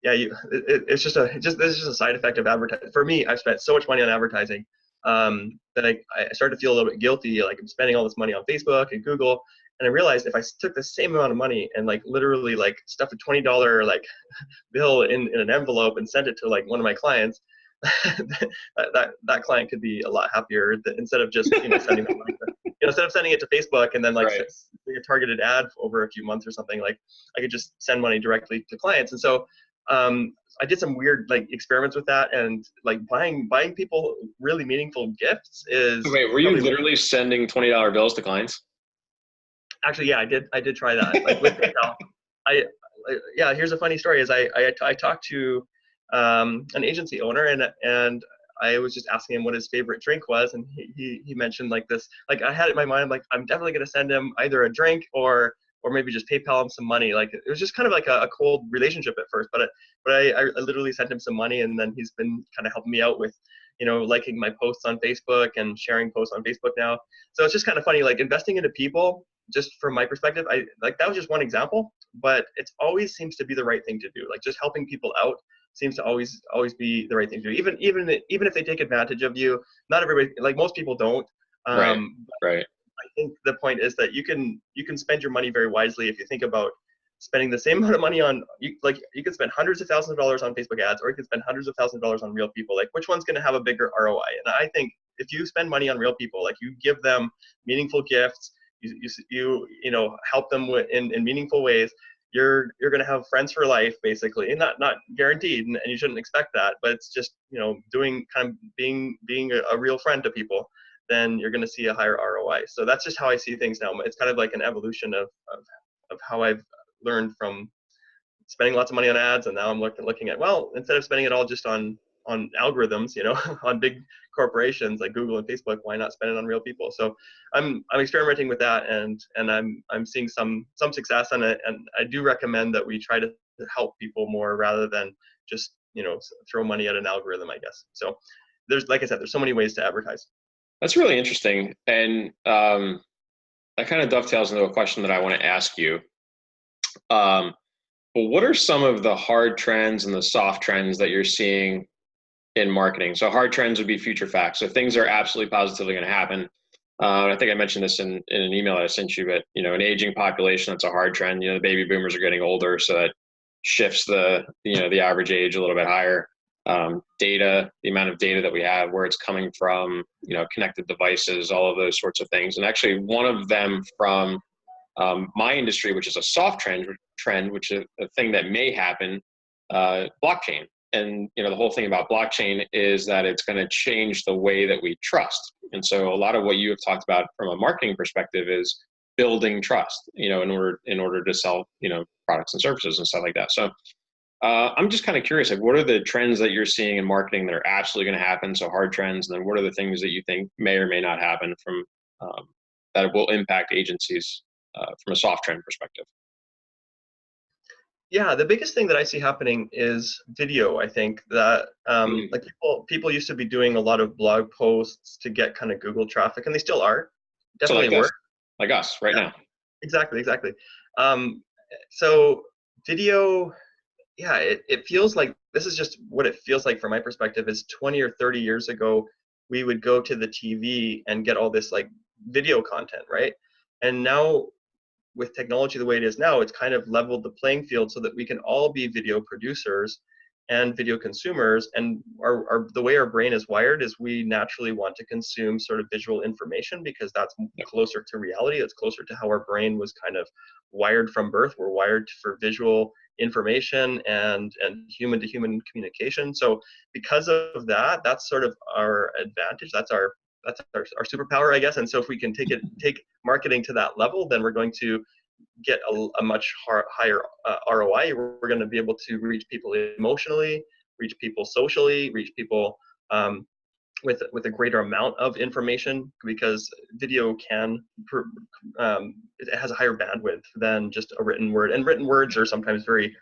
it's just a side effect of advertising. For me, I've spent so much money on advertising that I started to feel a little bit guilty, like I'm spending all this money on Facebook and Google, and I realized if I took the same amount of money and like literally like stuffed a $20 like bill in an envelope and sent it to like one of my clients, that client could be a lot happier instead of just sending them instead of sending it to Facebook and then like a targeted ad over a few months or something. Like I could just send money directly to clients. And so I did some weird like experiments with that, and like buying people really meaningful gifts is. Wait, were you literally sending $20 bills to clients? Actually, yeah, I did try that. Like with PayPal, yeah. Here's a funny story: is I talked to an agency owner, and I was just asking him what his favorite drink was, and he mentioned like this. Like I had it in my mind, I'm like, I'm definitely gonna send him either a drink or maybe just PayPal him some money. Like it was just kind of like a cold relationship at first, but I literally sent him some money, and then he's been kind of helping me out with, liking my posts on Facebook and sharing posts on Facebook now. So it's just kind of funny, like investing into people. Just from my perspective, I like that was just one example, but it always seems to be the right thing to do. Like just helping people out seems to always be the right thing to do. Even if they take advantage of you, not everybody, like most people don't. Right. I think the point is that you can spend your money very wisely if you think about spending the same amount of money on you could spend hundreds of thousands of dollars on Facebook ads, or you could spend hundreds of thousands of dollars on real people. Like which one's going to have a bigger ROI? And I think if you spend money on real people, like you give them meaningful gifts, you help them in meaningful ways, you're going to have friends for life basically, and not guaranteed, and you shouldn't expect that, but it's just doing kind of being a real friend to people, then you're going to see a higher ROI. So that's just how I see things now. It's kind of like an evolution of how I've learned from spending lots of money on ads, and now I'm looking at, well, instead of spending it all just on algorithms, on big corporations like Google and Facebook, why not spend it on real people? So I'm experimenting with that, and I'm seeing some success on it, and I do recommend that we try to help people more rather than just throw money at an algorithm, I guess. So there's, like I said, there's so many ways to advertise. That's really interesting. And that kind of dovetails into a question that I want to ask you. Well, what are some of the hard trends and the soft trends that you're seeing in marketing? So hard trends would be future facts. So things are absolutely positively going to happen. I think I mentioned this in an email that I sent you, but an aging population, that's a hard trend. The baby boomers are getting older, so that shifts the average age a little bit higher. Data, the amount of data that we have, where it's coming from, connected devices, all of those sorts of things. And actually, one of them from my industry, which is a soft trend, which is a thing that may happen, blockchain. And the whole thing about blockchain is that it's going to change the way that we trust. And so a lot of what you have talked about from a marketing perspective is building trust, in order to sell, products and services and stuff like that. So I'm just kind of curious, like, what are the trends that you're seeing in marketing that are absolutely going to happen? So hard trends, and then what are the things that you think may or may not happen from that will impact agencies from a soft trend perspective? Yeah, the biggest thing that I see happening is video. I think that like people used to be doing a lot of blog posts to get kind of Google traffic, and they still are. So Definitely work. Like us right now. Exactly. So video, yeah, it feels like this is just what it feels like from my perspective is 20 or 30 years ago, we would go to the TV and get all this like video content, right? And now with technology the way it is now, it's kind of leveled the playing field so that we can all be video producers and video consumers. And the way our brain is wired is we naturally want to consume sort of visual information because that's closer to reality. It's closer to how our brain was kind of wired from birth. We're wired for visual information and human to human communication. So because of that, that's sort of our advantage. That's our superpower, I guess. And so if we can take marketing to that level, then we're going to get a much higher ROI. We're going to be able to reach people emotionally, reach people socially, reach people with a greater amount of information, because video it has a higher bandwidth than just a written word, and written words are sometimes very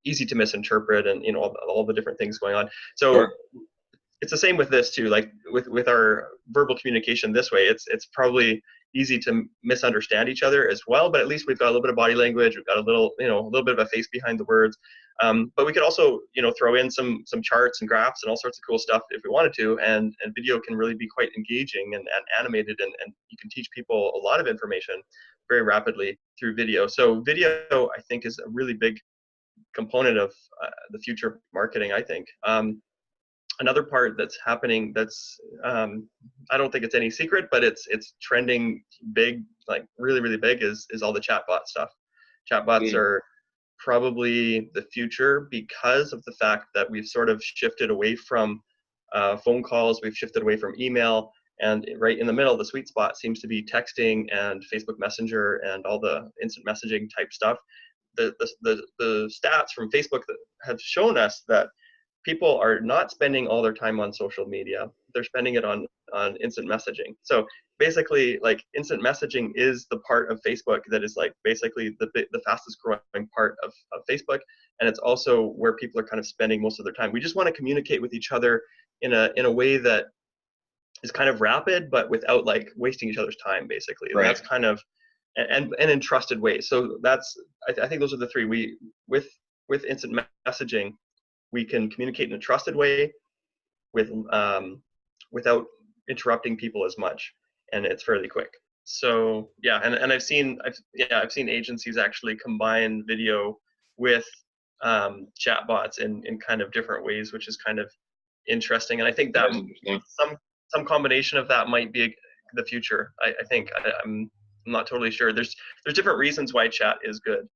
easy to misinterpret, and all the different things going on. So Sure. It's the same with this too. Like with our verbal communication this way, it's probably easy to misunderstand each other as well. But at least we've got a little bit of body language. We've got a little bit of a face behind the words. But we could also throw in some charts and graphs and all sorts of cool stuff if we wanted to. And video can really be quite engaging and animated, and you can teach people a lot of information very rapidly through video. So video, I think, is a really big component of the future of marketing, I think. Another part that's happening that's I don't think it's any secret, but it's trending big, like really, really big, is all the chatbot stuff. Chatbots are probably the future because of the fact that we've sort of shifted away from phone calls, we've shifted away from email, and right in the middle, the sweet spot seems to be texting and Facebook Messenger and all the instant messaging type stuff. The stats from Facebook that have shown us that people are not spending all their time on social media. They're spending it on instant messaging. So basically, like, instant messaging is the part of Facebook that is like basically the fastest growing part of Facebook. And it's also where people are kind of spending most of their time. We just want to communicate with each other in a way that is kind of rapid, but without like wasting each other's time, basically. And Right. that's kind of, and in trusted ways. So that's, I think those are the three. With instant messaging, we can communicate in a trusted way without interrupting people as much, and it's fairly quick. So yeah, and I've seen agencies actually combine video with chatbots in kind of different ways, which is kind of interesting. And I think that some combination of that might be the future. I think I'm not totally sure. There's different reasons why chat is good.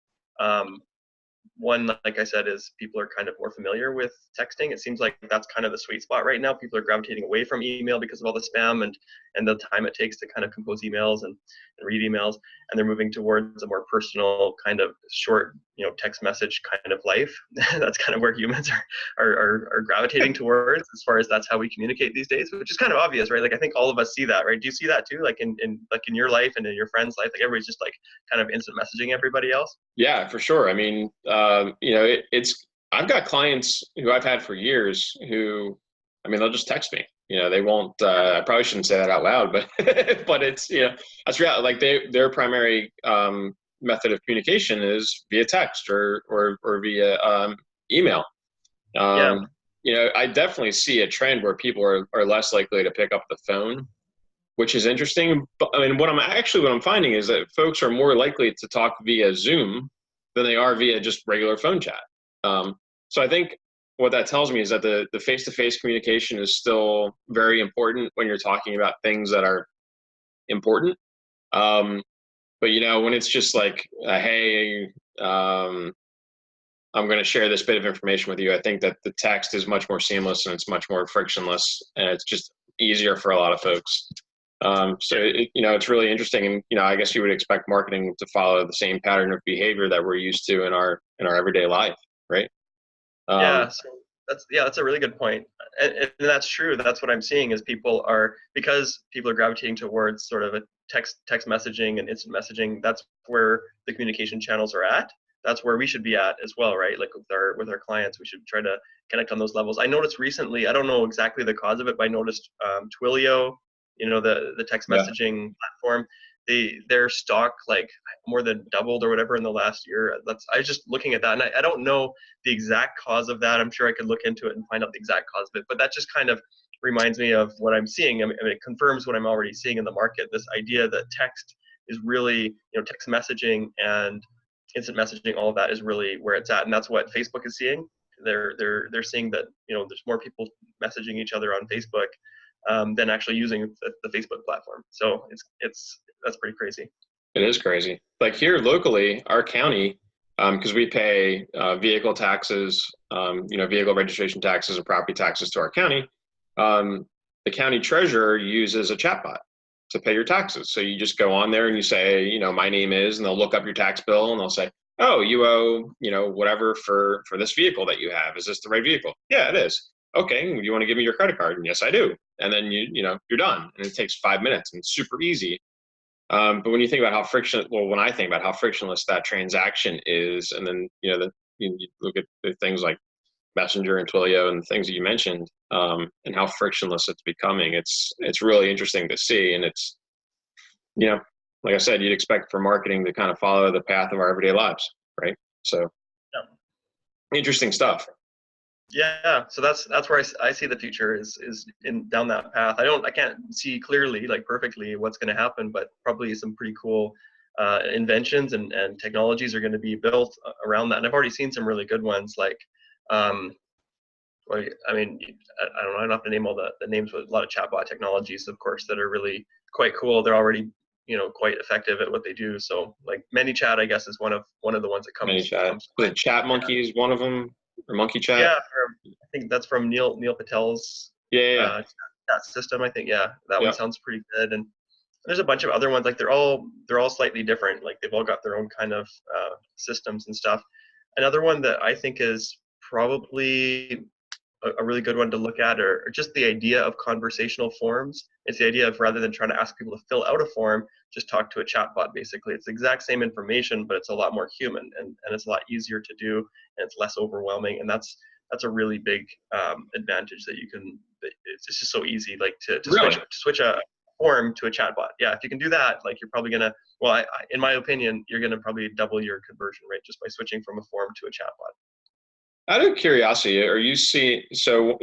One, like I said, is people are kind of more familiar with texting. It seems like that's kind of the sweet spot right now. People are gravitating away from email because of all the spam and the time it takes to kind of compose emails and read emails. And they're moving towards a more personal kind of short, text message kind of life. That's kind of where humans are gravitating towards, as far as that's how we communicate these days, which is kind of obvious, right? Like, I think all of us see that, right? Do you see that too? Like in your life and in your friend's life, like everybody's just like kind of instant messaging everybody else? Yeah, for sure. I mean, I've got clients who I've had for years who I mean, they'll just text me. They won't. I probably shouldn't say that out loud, but but it's that's real. Like their primary method of communication is via text or via email. Yeah. I definitely see a trend where people are less likely to pick up the phone, which is interesting. But I mean, what I'm finding is that folks are more likely to talk via Zoom than they are via just regular phone chat. So I think what that tells me is that the face-to-face communication is still very important when you're talking about things that are important. But when it's just like, hey, I'm going to share this bit of information with you, I think that the text is much more seamless and it's much more frictionless, and it's just easier for a lot of folks. It's really interesting, and I guess you would expect marketing to follow the same pattern of behavior that we're used to in our everyday life, right? Yeah, so that's a really good point, and that's true. That's what I'm seeing is because people are gravitating towards sort of a text messaging and instant messaging. That's where the communication channels are at. That's where we should be at as well, right? Like with our clients, we should try to connect on those levels. I noticed recently, I don't know exactly the cause of it, but I noticed Twilio, the text Yeah. messaging platform, their stock like more than doubled or whatever in the last year. I was just looking at that, and I don't know the exact cause of that. I'm sure I could look into it and find out the exact cause of it, but that just kind of reminds me of what I'm seeing. I mean, it confirms what I'm already seeing in the market. This idea that text is really, text messaging and instant messaging, all of that is really where it's at, and that's what Facebook is seeing. They're seeing that there's more people messaging each other on Facebook than actually using the Facebook platform. So that's pretty crazy. It is crazy. Like here locally, our county, because we pay vehicle taxes, vehicle registration taxes and property taxes to our county. The county treasurer uses a chatbot to pay your taxes. So you just go on there and you say, my name is, and they'll look up your tax bill and they'll say, oh, you owe, whatever for this vehicle that you have. Is this the right vehicle? Yeah, it is. Okay, do you want to give me your credit card? And yes, I do. And then you're done. And it takes 5 minutes and it's super easy. But when you think about when I think about how frictionless that transaction is, and then you look at the things like Messenger and Twilio and the things that you mentioned, and how frictionless it's becoming, it's really interesting to see. And it's like I said, you'd expect for marketing to kind of follow the path of our everyday lives, right? So interesting stuff. Yeah, so that's where I see the future is in down that path. I can't see clearly, like perfectly, what's going to happen, but probably some pretty cool inventions and technologies are going to be built around that. And I've already seen some really good ones, like well, I mean, I don't know, I don't have to name all the names, but a lot of chatbot technologies, of course, that are really quite cool. They're already quite effective at what they do. So like ManyChat, I guess, is one of the ones that comes. ManyChat. The Chat Monkey is one of them, or Monkey Chat. Yeah, I think that's from Neil Patel's chat system. I think that one sounds pretty good. And there's a bunch of other ones, like they're all slightly different. Like they've all got their own kind of systems and stuff. Another one that I think is probably a really good one to look at, or just the idea of conversational forms. It's the idea of, rather than trying to ask people to fill out a form, just talk to a chatbot. Basically, it's the exact same information, but it's a lot more human, and it's a lot easier to do, and it's less overwhelming. And that's a really big advantage that you can. It's just so easy, like to Really? switch a form to a chatbot. Yeah, if you can do that, like you're probably gonna. Well, in my opinion, you're gonna probably double your conversion rate just by switching from a form to a chatbot. Out of curiosity, are you seeing, so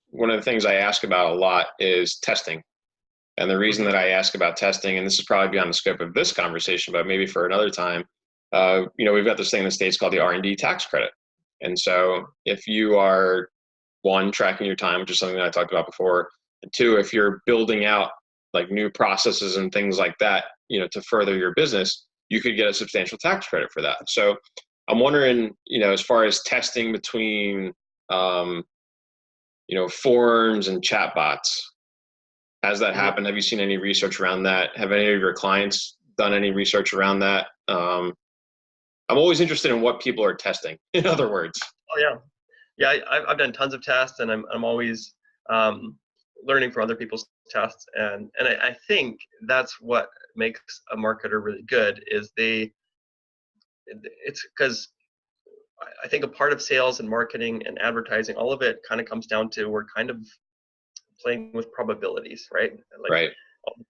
one of the things I ask about a lot is testing. And the reason that I ask about testing, and this is probably beyond the scope of this conversation, but maybe for another time, we've got this thing in the States called the R&D tax credit. And so if you are, one, tracking your time, which is something that I talked about before, and two, if you're building out like new processes and things like that, to further your business, you could get a substantial tax credit for that. So I'm wondering, as far as testing between, forms and chatbots, has that happened? Have you seen any research around that? Have any of your clients done any research around that? I'm always interested in what people are testing, in other words. Oh yeah, I've done tons of tests, and I'm always learning from other people's tests, and I think that's what makes a marketer really good. Is it's because I think a part of sales and marketing and advertising, all of it kind of comes down to we're kind of playing with probabilities, right? Like Right.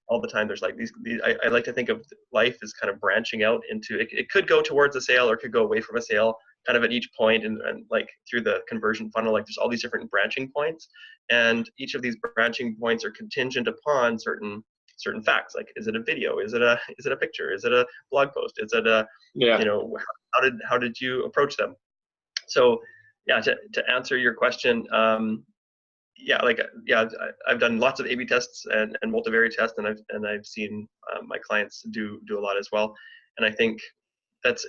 all the time, there's like these I like to think of life as kind of branching out into it could go towards a sale or it could go away from a sale kind of at each point, and like through the conversion funnel, like there's all these different branching points, and each of these branching points are contingent upon certain facts. Like, is it a video, is it a picture, is it a blog post, is it a, Yeah. how did you approach them? So yeah, to answer your question, I've done lots of A/B tests and multivariate tests, and I've seen my clients do a lot as well. And I think that's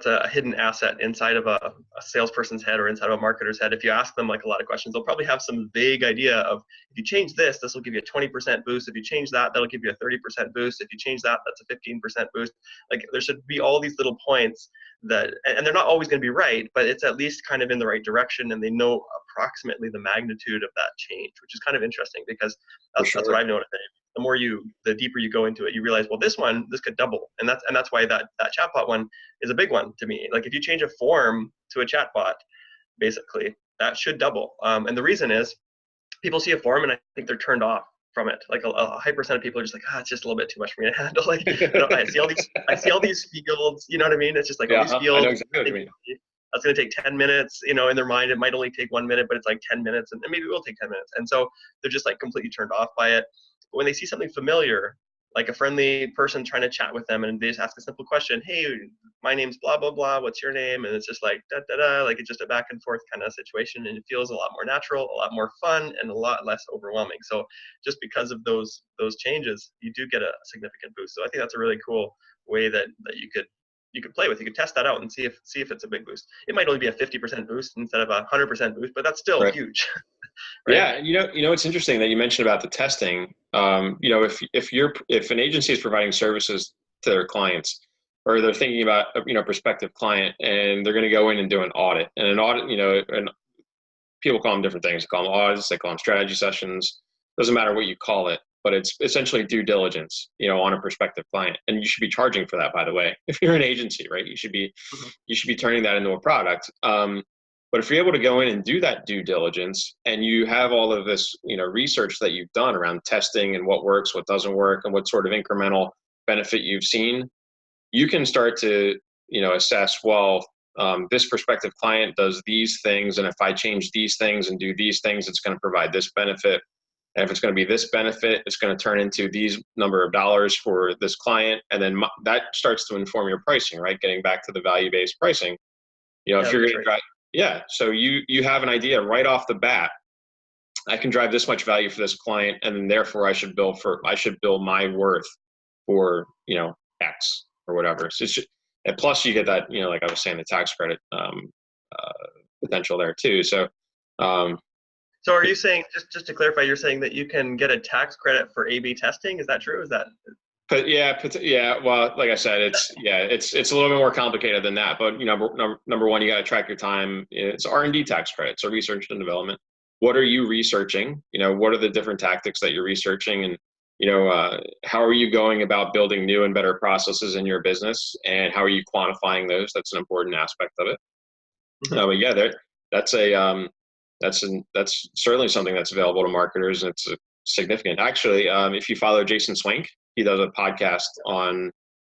a hidden asset inside of a salesperson's head or inside of a marketer's head. If you ask them like a lot of questions, they'll probably have some vague idea of, if you change this will give you a 20% boost. If you change that, that'll give you a 30% boost. If you change that, that's a 15% boost. Like, there should be all these little points that, and they're not always going to be right, but it's at least kind of in the right direction, and they know approximately the magnitude of that change, which is kind of interesting, because that's what I've noticed. The deeper you go into it, you realize, well, this could double, and that's why that chatbot one is a big one to me. Like, if you change a form to a chatbot, basically that should double. And the reason is, people see a form and I think they're turned off from it. Like a high percent of people are just like, it's just a little bit too much for me to handle. Like, I see all these fields. You know what I mean? It's just like all these fields. I know exactly what you mean. That's going to take 10 minutes, in their mind. It might only take 1 minute, but it's like 10 minutes, and maybe it will take 10 minutes. And so they're just like completely turned off by it. But when they see something familiar, like a friendly person trying to chat with them, and they just ask a simple question, hey, my name's blah, blah, blah, what's your name? And it's just like, da, da, da, like it's just a back and forth kind of situation. And it feels a lot more natural, a lot more fun, and a lot less overwhelming. So just because of those changes, you do get a significant boost. So I think that's a really cool way that you could play with. You could test that out and see if it's a big boost. It might only be a 50% boost instead of a 100% boost, but that's still huge. Right? Yeah, it's interesting that you mentioned about the testing. If an agency is providing services to their clients, or they're thinking about prospective client, and they're going to go in and do an audit, and an audit, and people call them different things. They call them audits, they call them strategy sessions. Doesn't matter what you call it, but it's essentially due diligence, on a prospective client, and you should be charging for that. By the way, if you're an agency, right, you should be turning that into a product. But if you're able to go in and do that due diligence, and you have all of this, research that you've done around testing and what works, what doesn't work, and what sort of incremental benefit you've seen, you can start to, assess, well, this prospective client does these things, and if I change these things and do these things, it's going to provide this benefit. And if it's going to be this benefit, it's going to turn into these number of dollars for this client. And then that starts to inform your pricing, right? Getting back to the value-based pricing. If you're going to drive, so you have an idea right off the bat. I can drive this much value for this client, and then therefore I should bill my worth for, X or whatever. So and plus you get that, like I was saying, the tax credit potential there too. So, so are you saying, just to clarify, you're saying that you can get a tax credit for A/B testing? Is that true? Is that? But yeah. Well, like I said, it's a little bit more complicated than that. But number one, you got to track your time. It's R&D tax credits, or research and development. What are you researching? What are the different tactics that you're researching, and how are you going about building new and better processes in your business, and how are you quantifying those? That's an important aspect of it. Mm-hmm. But yeah, that's certainly something that's available to marketers, and it's significant. Actually, if you follow Jason Swank, he does a podcast on,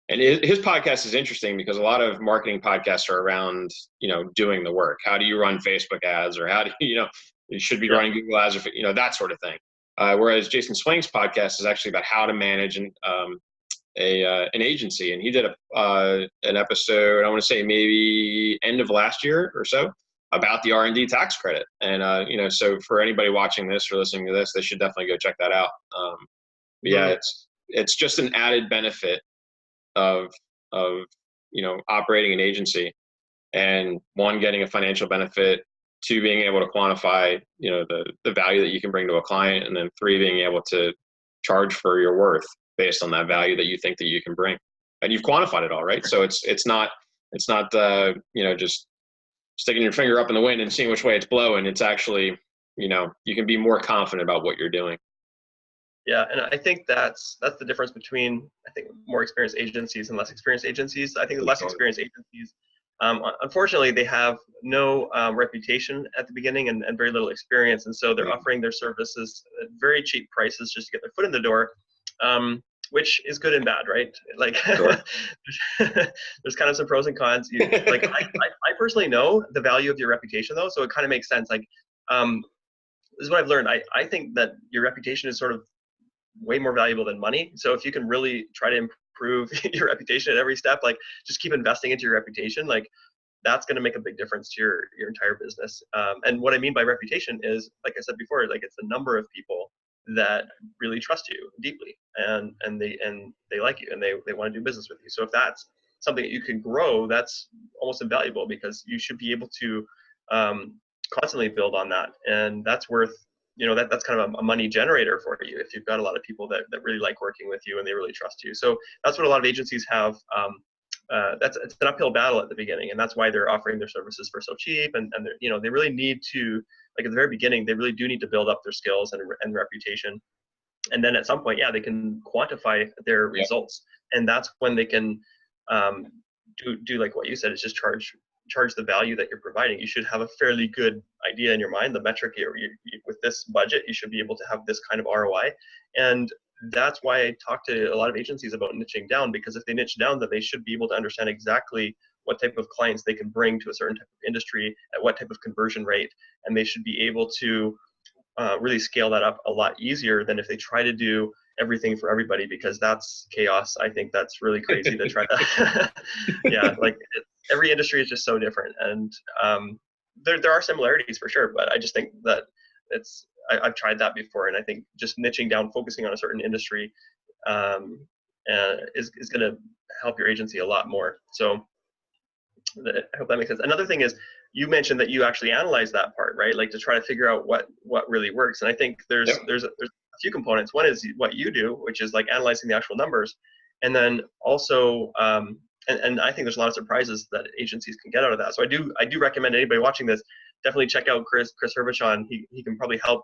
and his podcast is interesting because a lot of marketing podcasts are around, doing the work. How do you run Facebook ads, or how do you should be running Google ads, or that sort of thing. Whereas Jason Swank's podcast is actually about how to manage an agency, and he did an episode, I want to say maybe end of last year or so, about the R&D tax credit. And, so for anybody watching this or listening to this, they should definitely go check that out. Yeah, it's just an added benefit of operating an agency, and one, getting a financial benefit, two, being able to quantify, the value that you can bring to a client, and then three, being able to charge for your worth based on that value that you think that you can bring. And you've quantified it all, right? So it's not just sticking your finger up in the wind and seeing which way it's blowing. It's actually, you can be more confident about what you're doing. Yeah, and I think that's the difference between, I think, more experienced agencies and less experienced agencies. I think the less experienced agencies Unfortunately, they have no reputation at the beginning and very little experience, and so they're offering their services at very cheap prices just to get their foot in the door, which is good and bad, right? Like, Sure. there's kind of some pros and cons. I personally know the value of your reputation, though, so it kind of makes sense. Like, this is what I've learned. I think that your reputation is sort of way more valuable than money. So if you can really try to improve your reputation at every step, like just keep investing into your reputation, like that's going to make a big difference to your entire business. And what I mean by reputation is, like I said before, like it's the number of people that really trust you deeply, and they like you, and they want to do business with you. So if that's something that you can grow, that's almost invaluable, because you should be able to constantly build on that, and that's worth, that's kind of a money generator for you if you've got a lot of people that really like working with you and they really trust you. So that's what a lot of agencies have. It's an uphill battle at the beginning, and that's why they're offering their services for so cheap. And they really need to, like at the very beginning, they really do need to build up their skills and reputation. And then at some point, yeah, they can quantify their results, and that's when they can do like what you said, is just charge the value that you're providing. You should have a fairly good idea in your mind, the metric with this budget, you should be able to have this kind of ROI. And that's why I talk to a lot of agencies about niching down, because if they niche down, that they should be able to understand exactly what type of clients they can bring to a certain type of industry at what type of conversion rate, and they should be able to really scale that up a lot easier than if they try to do everything for everybody, because that's chaos. I think that's really crazy to try to yeah, like every industry is just so different, and there are similarities for sure, but I just think that I've tried that before, and I think just niching down, focusing on a certain industry is going to help your agency a lot more. So I hope that makes sense. Another thing is, you mentioned that you actually analyze that part, right? Like to try to figure out what really works. And I think there's a few components. One is what you do, which is like analyzing the actual numbers, and then also and I think there's a lot of surprises that agencies can get out of that. So I do recommend anybody watching this definitely check out Chris Hervachon. He can probably help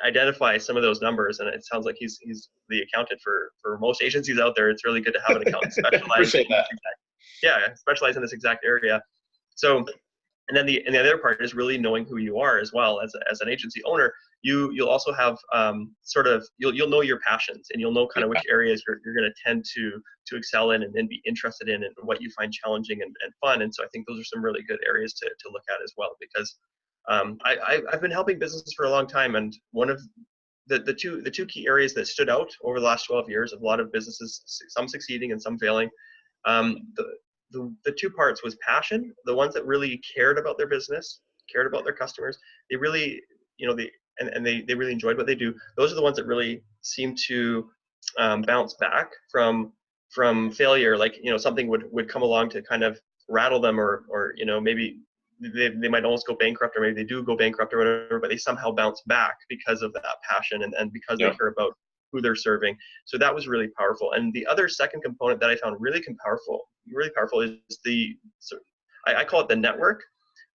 identify some of those numbers, and it sounds like he's the accountant for most agencies out there. It's really good to have an accountant specialize specialize in this exact area. So, and then the other part is really knowing who you are as well as an agency owner. You'll also have you'll know your passions, and you'll know kind of which areas you're going to tend to excel in and be interested in, and what you find challenging and fun. And so I think those are some really good areas to look at as well, because I've been helping businesses for a long time, and one of the two key areas that stood out over the last 12 years of a lot of businesses, some succeeding and some failing, the two parts was passion. The ones that really cared about their business, cared about their customers, they really, they really enjoyed what they do. Those are the ones that really seem to bounce back from failure. Like, something would come along to kind of rattle them, or maybe they might almost go bankrupt, or maybe they do go bankrupt or whatever, but they somehow bounce back because of that passion and because they care about who they're serving. So that was really powerful. And the other second component that I found really powerful is I call it the network,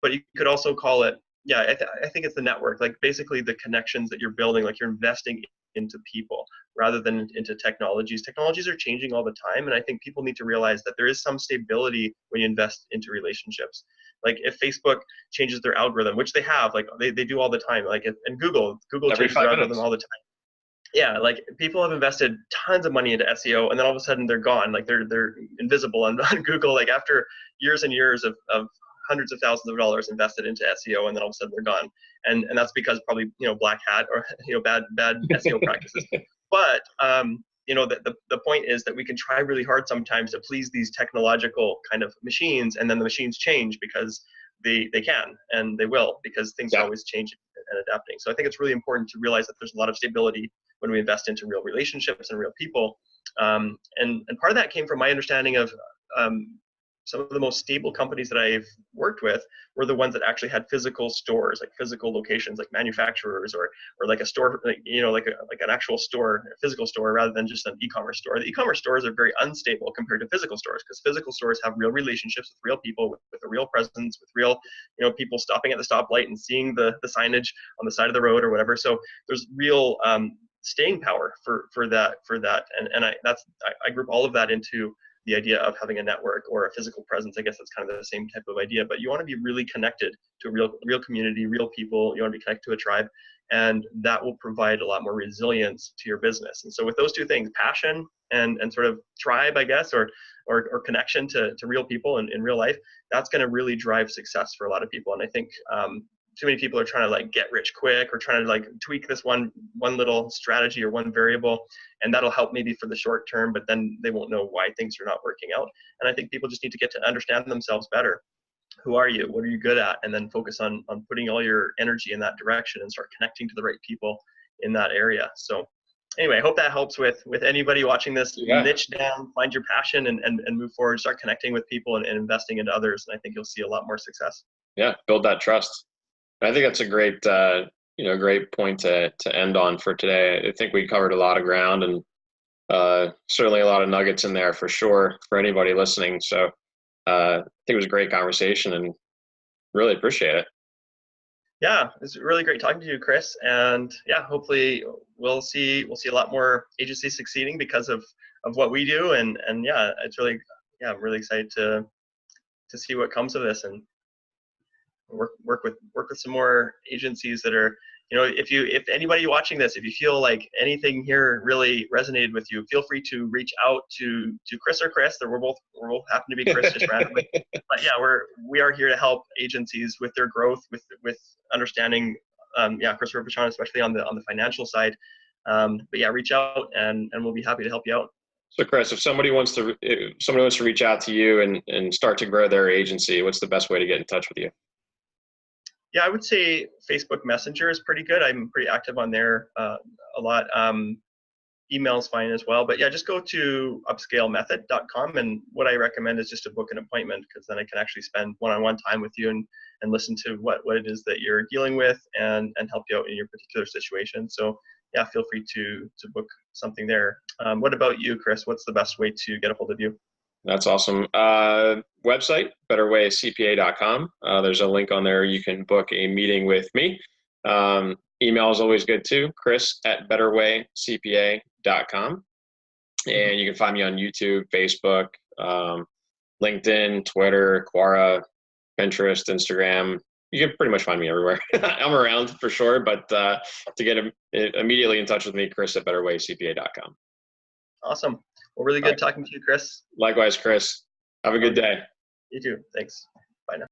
but you could also call it, I think it's the network, like basically the connections that you're building, like you're investing into people rather than into technologies. Technologies are changing all the time, and I think people need to realize that there is some stability when you invest into relationships. Like if Facebook changes their algorithm, which they have, like they do all the time, like, and Google changes their algorithm all the time. Yeah, like people have invested tons of money into SEO, and then all of a sudden they're gone. Like they're invisible on Google, like after years and years of hundreds of thousands of dollars invested into SEO, and then all of a sudden they're gone. And that's because probably, black hat or, bad SEO practices. But, the point is that we can try really hard sometimes to please these technological kind of machines, and then the machines change because they can, and they will, because things are always changing and adapting. So I think it's really important to realize that there's a lot of stability when we invest into real relationships and real people. And part of that came from my understanding of some of the most stable companies that I've worked with were the ones that actually had physical stores, like physical locations, like manufacturers, or like a store, like an actual store, a physical store, rather than just an e-commerce store. The e-commerce stores are very unstable compared to physical stores, because physical stores have real relationships with real people, with a real presence, with real, people stopping at the stoplight and seeing the signage on the side of the road or whatever. So there's real staying power for that. And I group all of that into the idea of having a network or a physical presence. I guess that's kind of the same type of idea, but you want to be really connected to a real community, real people. You want to be connected to a tribe, and that will provide a lot more resilience to your business. And so with those two things, passion and sort of tribe, I guess, or connection to real people in real life, that's going to really drive success for a lot of people. And I think too many people are trying to like get rich quick, or trying to like tweak this one little strategy or one variable, and that'll help maybe for the short term, but then they won't know why things are not working out. And I think people just need to get to understand themselves better. Who are you? What are you good at? And then focus on putting all your energy in that direction and start connecting to the right people in that area. So anyway, I hope that helps with anybody watching this. Yeah. Niche down, find your passion, and move forward. Start connecting with people and investing into others. And I think you'll see a lot more success. Yeah, build that trust. I think that's a great, great point to end on for today. I think we covered a lot of ground, and certainly a lot of nuggets in there for sure for anybody listening. So I think it was a great conversation, and really appreciate it. Yeah, it's really great talking to you, Chris. And yeah, hopefully we'll see a lot more agencies succeeding because of what we do. And yeah, I'm really excited to see what comes of this, and work with some more agencies that are, if anybody watching this, if you feel like anything here really resonated with you, feel free to reach out to Chris or Chris. We're both happen to be Chris just randomly. But yeah, we are here to help agencies with their growth, with understanding. Chris Hervachon, especially on the financial side. But yeah, reach out and we'll be happy to help you out. So Chris, if somebody wants to reach out to you and start to grow their agency, what's the best way to get in touch with you? Yeah, I would say Facebook Messenger is pretty good. I'm pretty active on there a lot. Email's fine as well. But yeah, just go to upscalemethod.com. And what I recommend is just to book an appointment, because then I can actually spend one-on-one time with you and listen to what it is that you're dealing with and help you out in your particular situation. So yeah, feel free to book something there. What about you, Chris? What's the best way to get a hold of you? That's awesome. Website, betterwaycpa.com. There's a link on there. You can book a meeting with me. Email is always good too, chris@betterwaycpa.com. And you can find me on YouTube, Facebook, LinkedIn, Twitter, Quora, Pinterest, Instagram. You can pretty much find me everywhere. I'm around for sure, but to get immediately in touch with me, chris@betterwaycpa.com. Awesome. Well, really good talking to you, Chris. Likewise, Chris. Have a good day. You too. Thanks. Bye now.